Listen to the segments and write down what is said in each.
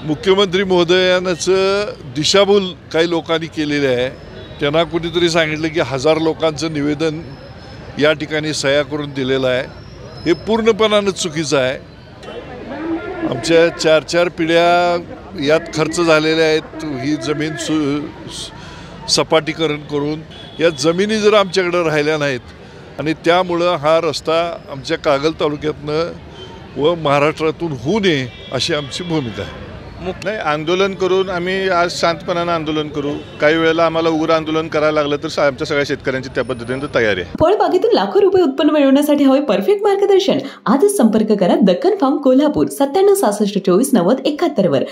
मुख्यमंत्री महोदयांच दिशाभूल काही लोकांनी केलेली आहे। त्यांना कुणीतरी सांगितलं की 1000 लोकांचं निवेदन या ठिकाणी सह्या करून दिलेलं आहे। हे पूर्णपणाने चुकीचं आहे। आमच्या 4-4 पिढ्या यात खर्च झालेल्या आहेत। ही जमीन सपाटीकरण करून या जमिनी जर आमच्याकडे राहिल्या नाहीत आणि त्यामुळं हा रस्ता आमच्या कागल तालुक्यातनं व महाराष्ट्रातून होऊ नये अशी आमची भूमिका आहे। नाही, आंदोलन करून आम्ही आज शांतपणाने आंदोलन करू। काही वेळेला आम्हाला उग्र आंदोलन करायला लागलं तर आमच्या सगळ्या शेतकऱ्यांची त्या पद्धतीने तयारी आहे। फळबागेतून लाखो रुपये उत्पन्न मिळवण्यासाठी हवे परफेक्ट मार्गदर्शन। आजच संपर्क करा दक्कन फार्म कोल्हापूर 9766249071 वर।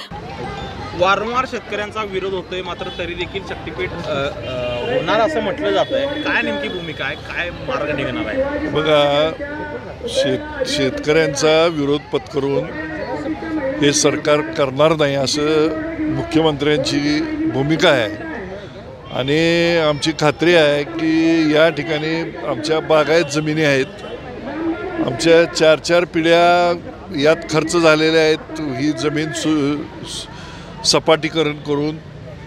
वारंवार शेतकऱ्यांचा विरोध होतोय, मात्र तरी देखील शक्तीपीठ होणार असं म्हटलं जातंय। काय नेमकी भूमिका आहे, काय मार्ग निघणार आहे? बघा, शेतकऱ्यांचा विरोध पत्करून हे सरकार करणार नाही असं मुख्यमंत्र्यांची भूमिका आहे आणि आमची खात्री आहे की या ठिकाणी आमच्या बागायत जमिनी आहेत। आमच्या 4-4 पिढ्या यात खर्च झालेल्या आहेत। ही जमीन सपाटीकरण करून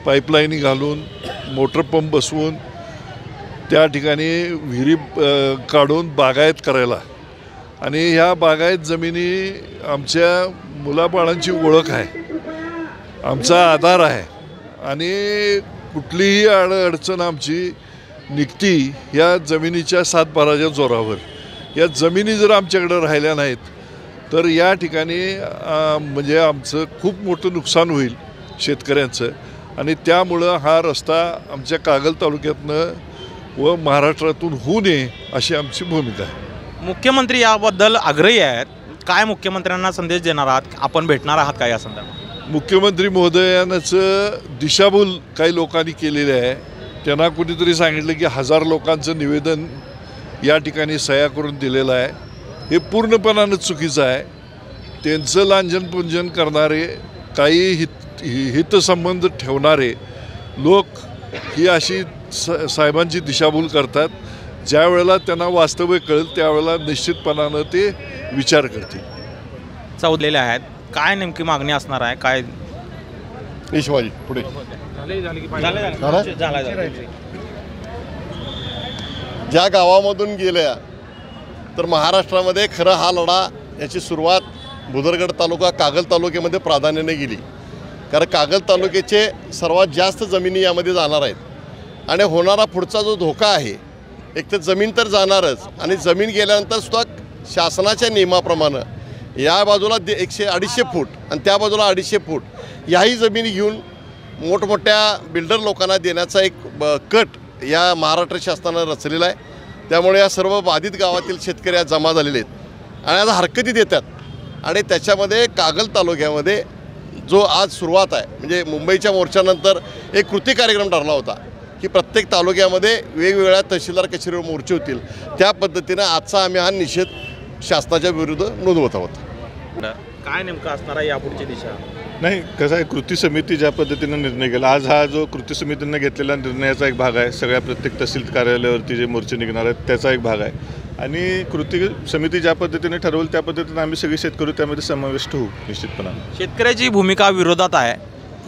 पाईपलाईन घालून मोटर पंप बसवून त्या ठिकाणी विहिरी काढून बागायत करायला आणि ह्या बागायत जमिनी आमच्या मुलाबाळांची ओळख आहे, आमचा आधार आहे आणि कुठलीही अडचण आमची निघती या जमिनीच्या सातबाराच्या जोरावर। या जमिनी जर आमच्याकडे राहिल्या नाहीत तर या ठिकाणी म्हणजे आमचं खूप मोठं नुकसान होईल शेतकऱ्यांचं आणि त्यामुळं हा रस्ता आमच्या कागल तालुक्यातनं व महाराष्ट्रातून होऊ नये अशी आमची भूमिका आहे। मुख्यमंत्री याबद्दल आग्रही आहेत। काय मुख्यमंत्र्यांना संदेश देणार आहात, आपण भेटणार आहात काय या संदर्भात? मुख्यमंत्री महोदयांच दिशाभूल काही लोकांनी केलेली आहे। त्यांना कुणीतरी सांगितलं की 1000 लोकांचं निवेदन या ठिकाणी सह्या करून दिलेलं आहे। हे पूर्णपणाने चुकीचं आहे। त्यांचं लांछनपुंजन करणारे काही हितसंबंध ठेवणारे लोक ही अशी साहेबांची दिशाभूल करतात। ज्या वेळेला त्यांना वास्तव कळेल त्यावेळेला निश्चितपणानं ते विचार करतील। चौधलेले आहेत, काय नेमकी मागणी असणार आहे? काय ईश्वरी पुढे ज्या गावामधून गेल्या तर महाराष्ट्रामध्ये खरं हा लढा याची सुरुवात भुदरगड तालुका कागल तालुक्यामध्ये प्राधान्याने गेली, कारण कागल तालुक्याचे सर्वात जास्त जमिनी यामध्ये जाणार आहेत आणि होणारा पुढचा जो धोका आहे, एक तर जमीन तर जाणारच आणि जमीन गेल्यानंतर सुद्धा शासनाच्या नियमाप्रमाणे या बाजूला 100-250 फूट आणि त्या बाजूला 250 फूट याही जमिनी घेऊन मोठमोठ्या बिल्डर लोकांना देण्याचा एक कट या महाराष्ट्र शासनानं रचलेला आहे। त्यामुळे या सर्व बाधित गावातील शेतकरी आज जमा झालेले आहेत आणि आज हरकती देतात आणि त्याच्यामध्ये कागल तालुक्यामध्ये जो आज सुरुवात आहे, म्हणजे मुंबईच्या मोर्चानंतर एक कृती कार्यक्रम ठरला होता की प्रत्येक तालुक्यामध्ये वेगवेगळ्या तहसीलदार कचेरीवर मोर्चे होतील। त्या पद्धतीनं आजचा आम्ही हा निषेध शासनाच्या विरुद्ध नोंदवत आहोत। काय नेमकं असणार आहे यापुढची दिशा? नाही, कसं आहे, कृती समिती ज्या पद्धतीनं निर्णय केला, आज हा जो कृती समितीनं घेतलेला निर्णयाचा एक भाग आहे। सगळ्या प्रत्येक तहसील कार्यालयावरती जे मोर्चे निघणार आहेत त्याचा एक भाग आहे आणि कृती समिती ज्या पद्धतीने ठरवलं त्या पद्धतीने आम्ही सगळे शेतकरी त्यामध्ये समाविष्ट होऊ निश्चितपणाने। शेतकऱ्याची भूमिका विरोधात आहे,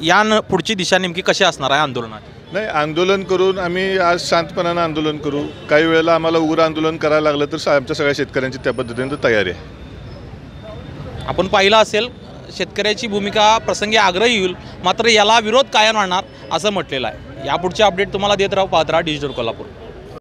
या पुढची दिशा नेमकी कशी असणार आहे आंदोलनाची? नाही, आंदोलन करून आम्ही आज शांतपणाने आंदोलन करू। काही वेळेला आम्हाला उग्र आंदोलन करायला लागलं तर आमच्या सगळ्या शेतकऱ्यांची त्या पद्धतीने तयारी आहे। आपण पाहिलं असेल, शेतकऱ्याची भूमिका प्रसंगी आग्रही होईल, मात्र याला विरोध कायम राहणार असं म्हटलेलं आहे। यापुढचे अपडेट तुम्हाला देत राहू, पाहत राहा डिजिटल कोल्हापूर।